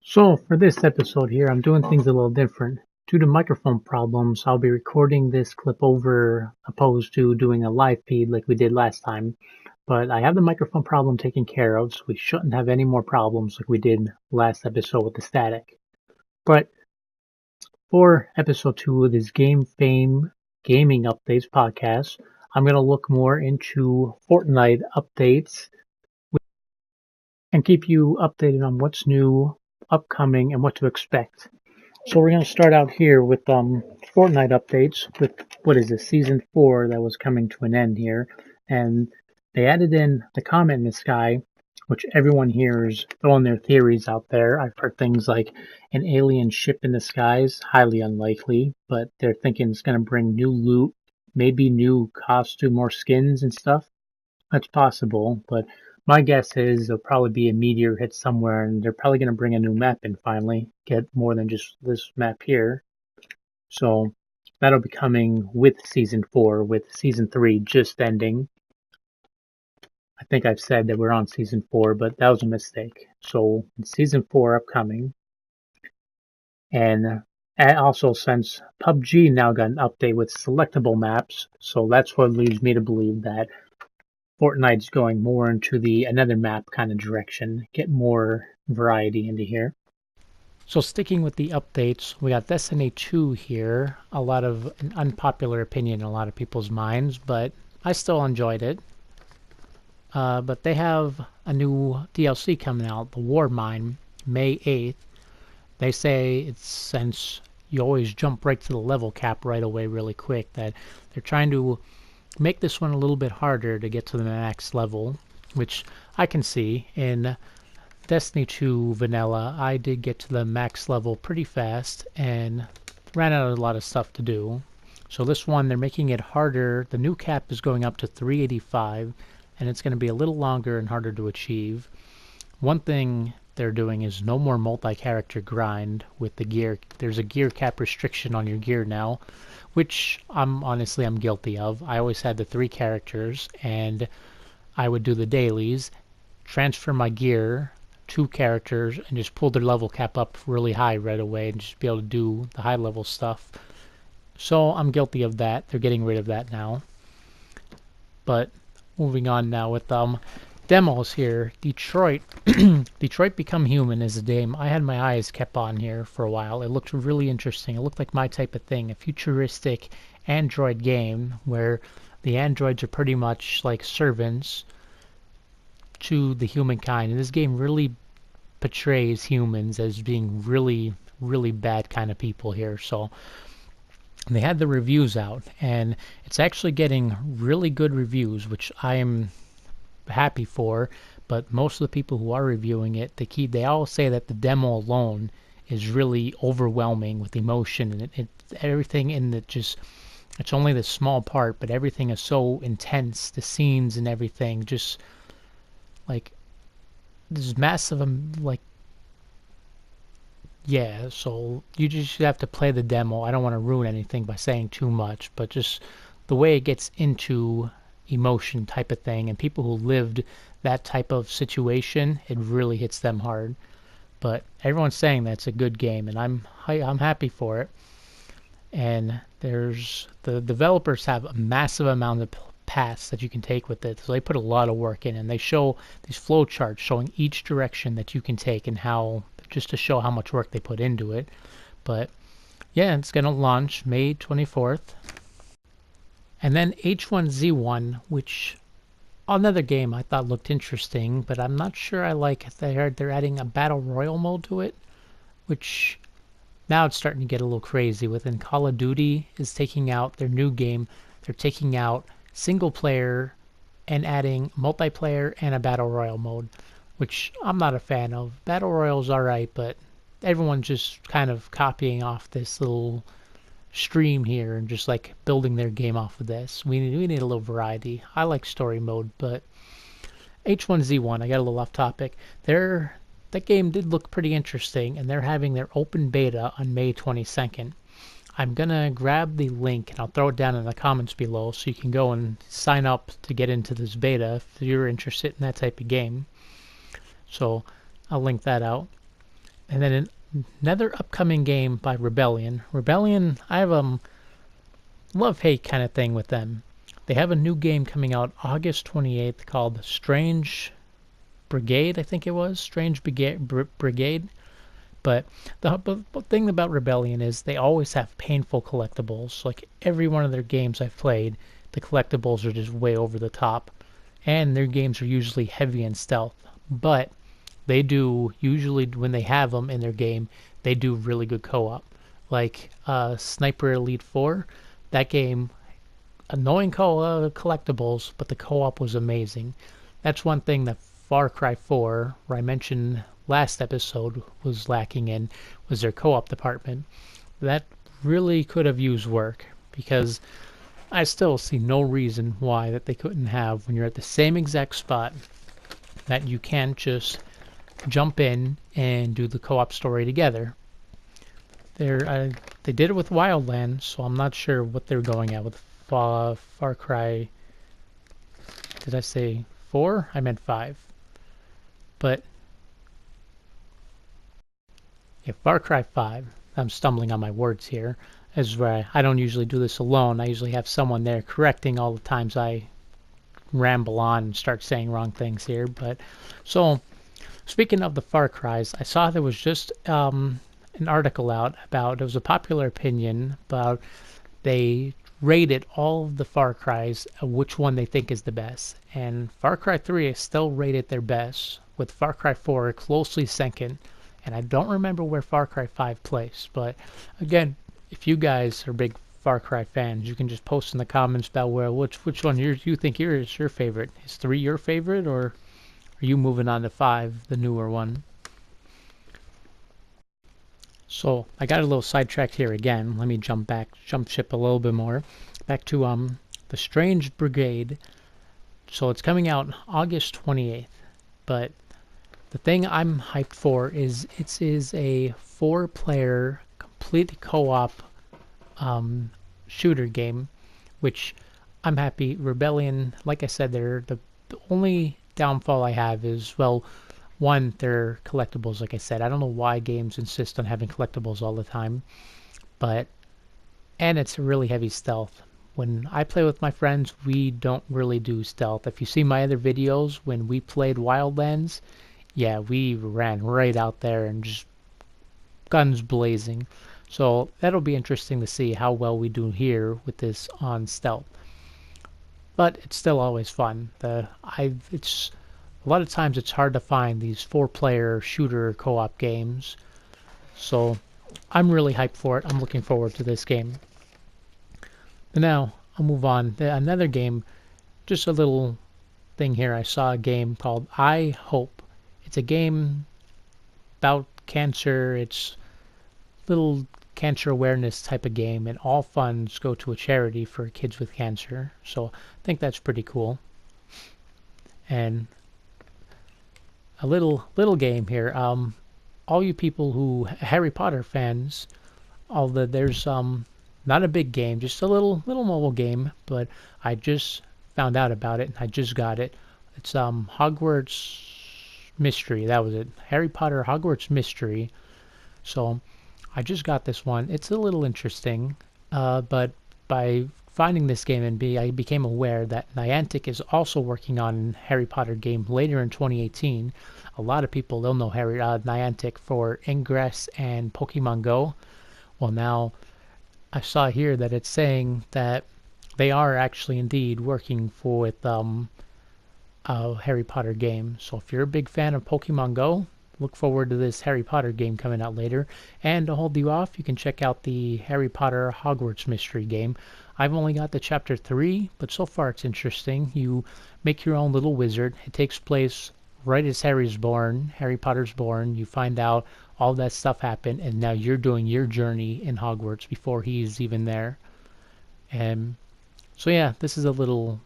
So for this episode here, I'm doing things a little different. Due to microphone problems, I'll be recording this clip over opposed to doing a live feed like we did last time. But I have the microphone problem taken care of, so we shouldn't have any more problems like we did last episode with the static. But for episode 2 of this Gamefame Gaming Updates podcast, I'm going to look more into Fortnite updates and keep you updated on what's new, upcoming, and what to expect. So we're going to start out here with Fortnite updates with, what is this, Season 4 that was coming to an end here. And they added in the comment in the sky, which everyone here is throwing their theories out there. I've heard things like an alien ship in the skies, highly unlikely, but they're thinking it's going to bring new loot, maybe new costume or skins and stuff. That's possible, but my guess is there'll probably be a meteor hit somewhere, and they're probably going to bring a new map in finally, get more than just this map here. So that'll be coming with Season 4, with Season 3 just ending. I think I've said that we're on Season 4, but that was a mistake. So Season 4 upcoming. And also, since PUBG now got an update with selectable maps, so that's what leads me to believe that Fortnite's going more into the another map kind of direction, get more variety into here. So sticking with the updates, we got Destiny 2 here. A lot of an unpopular opinion in a lot of people's minds, but I still enjoyed it. But they have a new DLC coming out, the War Mine, May 8th. They say it's since you always jump right to the level cap right away really quick, that they're trying to make this one a little bit harder to get to the max level, which I can see. In Destiny 2 Vanilla, I did get to the max level pretty fast and ran out of a lot of stuff to do. So this one, they're making it harder. The new cap is going up to 385, and it's going to be a little longer and harder to achieve. One thing they're doing is no more multi-character grind with the gear. There's a gear cap restriction on your gear now, which I'm guilty of. I always had the 3 characters, and I would do the dailies, transfer my gear, 2 characters, and just pull their level cap up really high right away and just be able to do the high level stuff. So I'm guilty of that. They're getting rid of that now. But moving on now with demos here. Detroit Detroit Become Human is a game I had my eyes kept on here for a while. It looked really interesting. It looked like my type of thing, a futuristic Android game where the androids are pretty much like servants to the humankind, and this game really portrays humans as being really, really bad kind of people here. So they had the reviews out, and it's actually getting really good reviews, which I am happy for. But most of the people who are reviewing it, they all say that the demo alone is really overwhelming with emotion, and everything in it just, it's only the small part, but everything is so intense. The scenes and everything, just like this massive, yeah. So you just have to play the demo. I don't want to ruin anything by saying too much, but just the way it gets into emotion type of thing, and people who lived that type of situation, it really hits them hard. But everyone's saying that's a good game, and I'm happy for it. And there's the developers have a massive amount of paths that you can take with it, so they put a lot of work in, and they show these flow charts showing each direction that you can take and how, just to show how much work they put into it. But yeah, it's gonna launch May 24th. And then H1Z1, which another game I thought looked interesting, but I'm not sure I like. They're adding a battle royale mode to it, which now it's starting to get a little crazy. Within Call of Duty is taking out their new game. They're taking out single player and adding multiplayer and a battle royale mode, which I'm not a fan of. Battle royale's alright, but everyone's just kind of copying off this little stream here and just like building their game off of this. We need a little variety. I like story mode, but H1Z1, I got a little off topic. That game did look pretty interesting, and they're having their open beta on May 22nd. I'm gonna grab the link and I'll throw it down in the comments below so you can go and sign up to get into this beta if you're interested in that type of game. So I'll link that out. And then another upcoming game by Rebellion. Rebellion, I have love-hate kind of thing with them. They have a new game coming out August 28th called Strange Brigade, I think it was. Strange Brigade. But the thing about Rebellion is they always have painful collectibles. Like every one of their games I've played, the collectibles are just way over the top. And their games are usually heavy in stealth. But they do, usually when they have them in their game, they do really good co-op. Like Sniper Elite 4, that game, annoying collectibles, but the co-op was amazing. That's one thing that Far Cry 4, where I mentioned last episode, was lacking in, was their co-op department. That really could have used work, because I still see no reason why that they couldn't have, when you're at the same exact spot, that you can't just jump in and do the co-op story together. They did it with Wildlands, so I'm not sure what they're going at with Far Cry. Did I say 4? I meant 5. But yeah, Far Cry 5. I'm stumbling on my words here. This is where I don't usually do this alone. I usually have someone there correcting all the times I ramble on and start saying wrong things here. But so, speaking of the Far Cries, I saw there was just an article out about, it was a popular opinion about, they rated all of the Far Cries, which one they think is the best. And Far Cry 3 is still rated their best, with Far Cry 4 closely second. And I don't remember where Far Cry 5 placed. But again, if you guys are big Far Cry fans, you can just post in the comments about which one you think is your favorite. Is 3 your favorite, or are you moving on to 5, the newer one? So I got a little sidetracked here again. Let me jump ship a little bit more. Back to the Strange Brigade. So it's coming out August 28th. But the thing I'm hyped for is it is a 4-player complete co-op shooter game, which I'm happy. Rebellion, like I said, the only downfall I have is, well, one, they're collectibles, like I said. I don't know why games insist on having collectibles all the time, and it's really heavy stealth. When I play with my friends, we don't really do stealth. If you see my other videos, when we played Wildlands, yeah, we ran right out there and just guns blazing. So that'll be interesting to see how well we do here with this on stealth. But it's still always fun. It's a lot of times it's hard to find these 4-player shooter co-op games. So I'm really hyped for it. I'm looking forward to this game. But now I'll move on. Another game, just a little thing here. I saw a game called I Hope. It's a game about cancer. It's little cancer awareness type of game, and all funds go to a charity for kids with cancer. So I think that's pretty cool. And a little game here. All you people who Harry Potter fans, there's not a big game, just a little mobile game, but I just found out about it and I just got it. It's Hogwarts Mystery. That was it. Harry Potter Hogwarts Mystery. So I just got this one. It's a little interesting, but by finding this game I became aware that Niantic is also working on a Harry Potter game later in 2018. A lot of people, they'll know Niantic for Ingress and Pokemon Go. Well, now I saw here that it's saying that they are actually indeed working with a Harry Potter game. So if you're a big fan of Pokemon Go, look forward to this Harry Potter game coming out later. And to hold you off, you can check out the Harry Potter Hogwarts Mystery game. I've only got the chapter 3, but so far it's interesting. You make your own little wizard. It takes place right as Harry Potter's born. You find out all that stuff happened, and now you're doing your journey in Hogwarts before he's even there. And so yeah, this is a little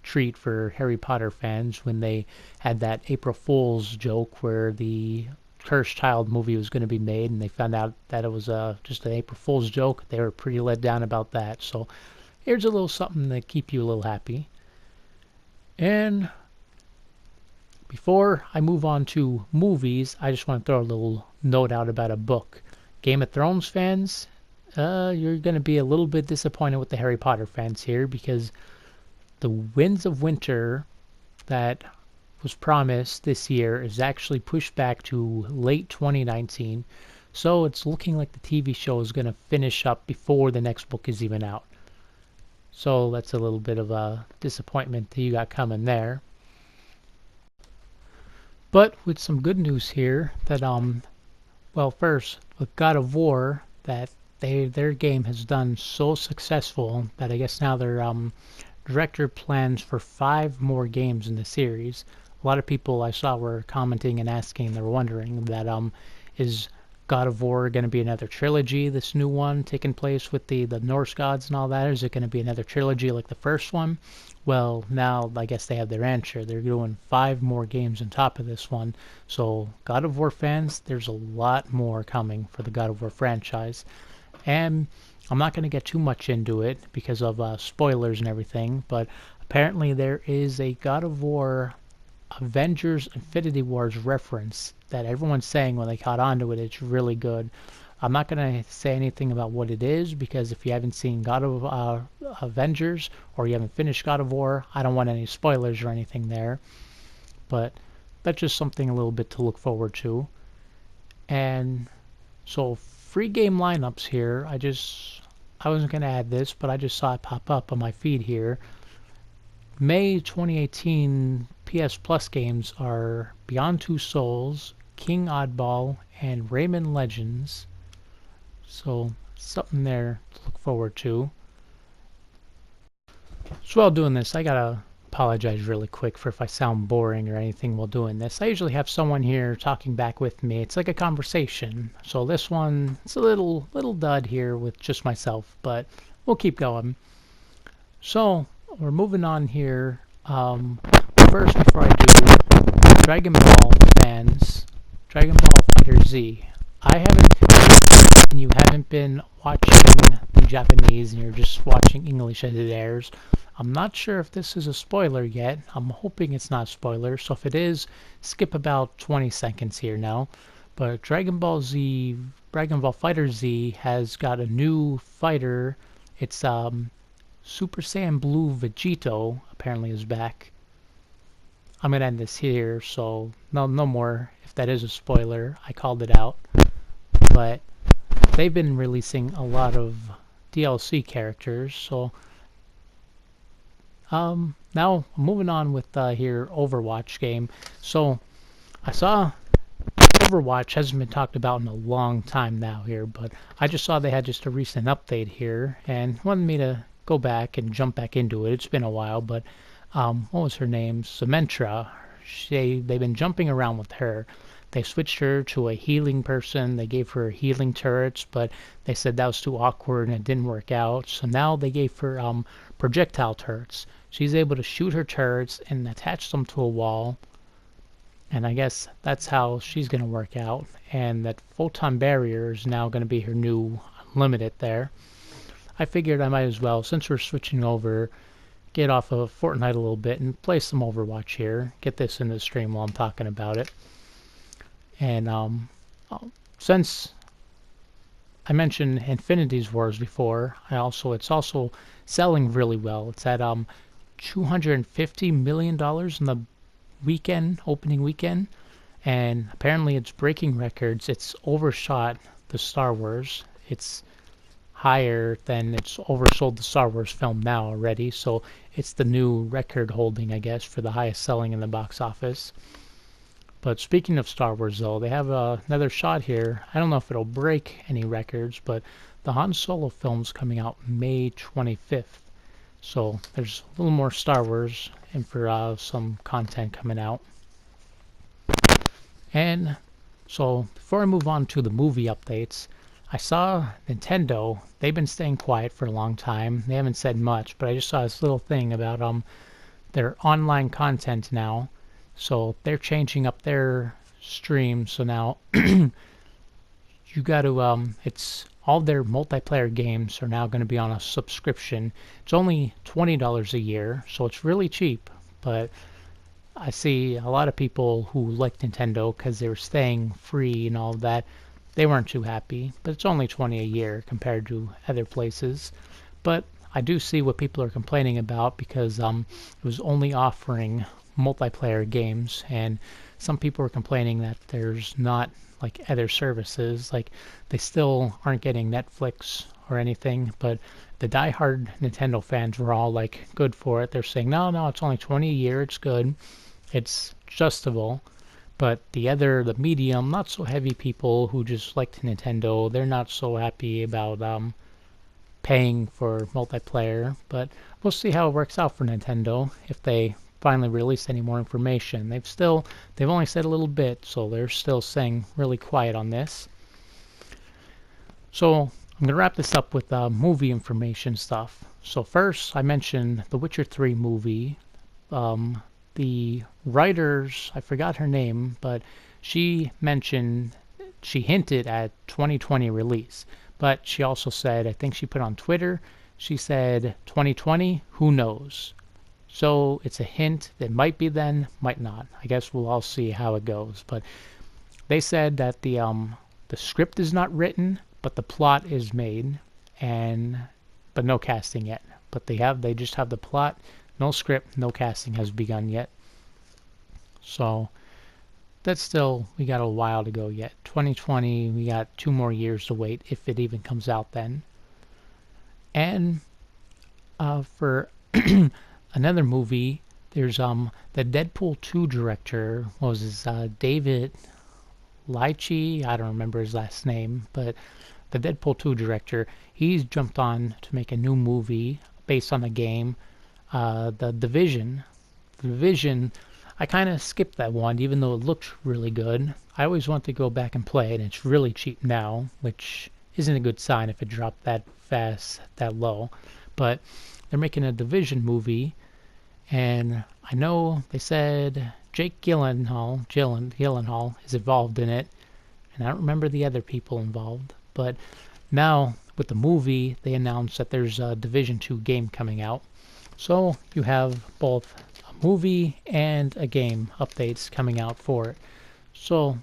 treat for Harry Potter fans when they had that April Fool's joke where the Cursed Child movie was going to be made, and they found out that it was just an April Fool's joke. They were pretty let down about that. So here's a little something to keep you a little happy. And Before I move on to movies, I just want to throw a little note out about a book. Game of Thrones fans, you're going to be a little bit disappointed with the Harry Potter fans here, because the Winds of Winter that was promised this year is actually pushed back to late 2019. So it's looking like the TV show is going to finish up before the next book is even out. So that's a little bit of a disappointment that you got coming there. But with some good news here that well, first with God of War, that their game has done so successful that I guess now their director plans for 5 more games in the series. A lot of people I saw were commenting and asking, they were wondering that is God of War going to be another trilogy, this new one taking place with the Norse gods and all that? Is it going to be another trilogy like the first one? Well, now I guess they have their answer. They're doing 5 more games on top of this one. So God of War fans, there's a lot more coming for the God of War franchise. And I'm not going to get too much into it because of spoilers and everything, but apparently there is a God of War Avengers Infinity Wars reference that everyone's saying when they caught on to it, it's really good. I'm not going to say anything about what it is, because if you haven't seen God of Avengers, or you haven't finished God of War, I don't want any spoilers or anything there. But that's just something a little bit to look forward to. And so free game lineups here, I wasn't going to add this, but I just saw it pop up on my feed here. May 2018 PS Plus games are Beyond Two Souls, King Oddball, and Rayman Legends. So something there to look forward to. So while doing this, I gotta apologize really quick for if I sound boring or anything while doing this. I usually have someone here talking back with me. It's like a conversation. So this one, it's a little dud here with just myself, but we'll keep going. So we're moving on here. First, before I do, Dragon Ball fans, Dragon Ball Fighter Z. You haven't been watching the Japanese and you're just watching English as it airs, I'm not sure if this is a spoiler yet. I'm hoping it's not a spoiler, so if it is, skip about 20 seconds here now. But Dragon Ball Fighter Z has got a new fighter. It's Super Saiyan Blue Vegito apparently is back. I'm gonna end this here, so no more. If that is a spoiler, I called it out. But they've been releasing a lot of DLC characters, so now moving on with here Overwatch game. So I saw Overwatch hasn't been talked about in a long time now here, but I just saw they had just a recent update here and wanted me to go back and jump back into it. It's been a while, but what was her name? Symmetra. They've been jumping around with her. They switched her to a healing person. They gave her healing turrets, but they said that was too awkward and it didn't work out. So now they gave her projectile turrets. She's able to shoot her turrets and attach them to a wall. And I guess that's how she's going to work out. And that photon barrier is now going to be her new unlimited there. I figured I might as well, since we're switching over, get off of Fortnite a little bit and play some Overwatch here. Get this in the stream while I'm talking about it. And since I mentioned Infinity's Wars before, it's also selling really well. It's at $250 million in the opening weekend, and apparently it's breaking records. It's overshot the Star Wars. It's higher than it's oversold the Star Wars film now already, so it's the new record holding, I guess, for the highest selling in the box office. But speaking of Star Wars, though, they have another shot here. I don't know if it'll break any records, but the Han Solo film's coming out May 25th. So there's a little more Star Wars and for some content coming out. And so before I move on to the movie updates, I saw Nintendo. They've been staying quiet for a long time. They haven't said much, but I just saw this little thing about their online content now. So they're changing up their stream. So now you got to it's all their multiplayer games are now going to be on a subscription. It's only $20 a year, so it's really cheap. But I see a lot of people who like Nintendo because they were staying free and all of that. They weren't too happy, but it's only 20 a year compared to other places. But I do see what people are complaining about because it was only offering multiplayer games, and some people are complaining that there's not like other services, like they still aren't getting Netflix or anything. But the diehard Nintendo fans were all like good for it. They're saying, no, no, it's only 20 a year, it's good, it's adjustable. But the medium, not so heavy people who just liked Nintendo, they're not so happy about paying for multiplayer. But we'll see how it works out for Nintendo if they finally release any more information. They've only said a little bit, so they're still staying really quiet on this. So I'm gonna wrap this up with movie information stuff. So first, I mentioned the Witcher 3 movie. The writers, I forgot her name, but she hinted at 2020 release. But she also said, I think she put on Twitter, she said 2020, who knows? So it's a hint that might be then, might not. I guess we'll all see how it goes. But they said that the script is not written, but the plot is made, but no casting yet. But they just have the plot, no script, no casting has begun yet. So that's still, we got a while to go yet. 2020, we got 2 more years to wait if it even comes out then. And for another movie, there's the Deadpool 2 director, what was his, David Leitchie, I don't remember his last name, but the Deadpool 2 director, he's jumped on to make a new movie based on a game, The Division. The Division, I kind of skipped that one, even though it looked really good. I always want to go back and play it, and it's really cheap now, which isn't a good sign if it dropped that fast, that low. But they're making a Division movie, and I know they said Jake Gyllenhaal is involved in it, and I don't remember the other people involved. But now, with the movie, they announced that there's a Division 2 game coming out. So you have both a movie and a game updates coming out for it. So,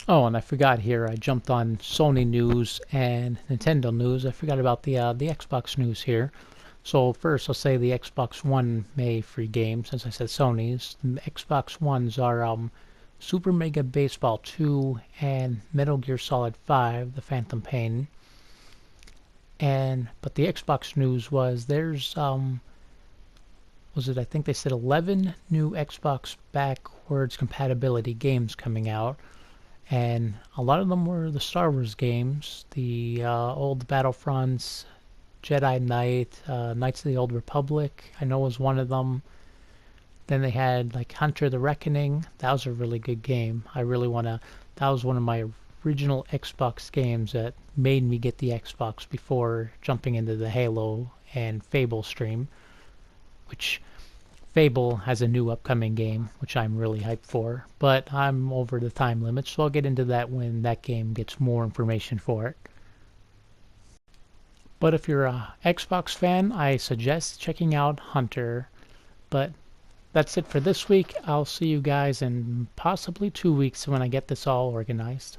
oh, and I forgot here, I jumped on Sony news and Nintendo news. I forgot about the Xbox news here. So first, I'll say the Xbox One May free game, since I said Sony's. The Xbox Ones are Super Mega Baseball 2 and Metal Gear Solid 5, The Phantom Pain. But the Xbox news was there's I think they said 11 new Xbox backwards compatibility games coming out, and a lot of them were the Star Wars games, the old Battlefronts, Jedi Knight, Knights of the Old Republic, I know was one of them. Then they had like Hunter the Reckoning. That was a really good game. That was one of my original Xbox games that made me get the Xbox before jumping into the Halo and Fable stream, which Fable has a new upcoming game, which I'm really hyped for. But I'm over the time limit, so I'll get into that when that game gets more information for it. But if you're a Xbox fan, I suggest checking out Hunter. But that's it for this week. I'll see you guys in possibly 2 weeks when I get this all organized.